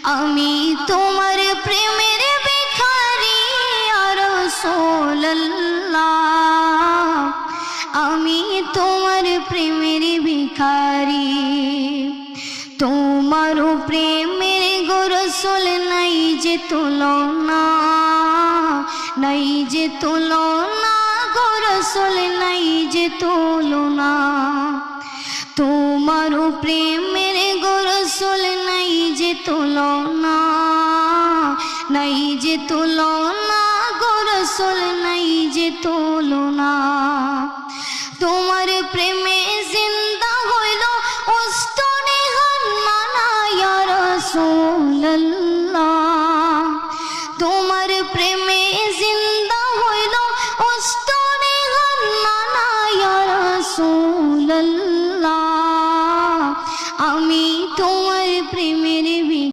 আমি তোমার প্রেমের ভিখারি ইয়া রাসূলুল্লাহ, আমি তোমার প্রেমের ভিখারি। তোমার প্রেমের গো রাসূল নাই যে তুলনা, নাই যে তুলনা গো রাসূল নাই যে তুলনা। তোমার প্রেমের গো রাসূল নাই যে তুলনা, নাই যে তুলনা গো রাসূল নাই যে তুলনা।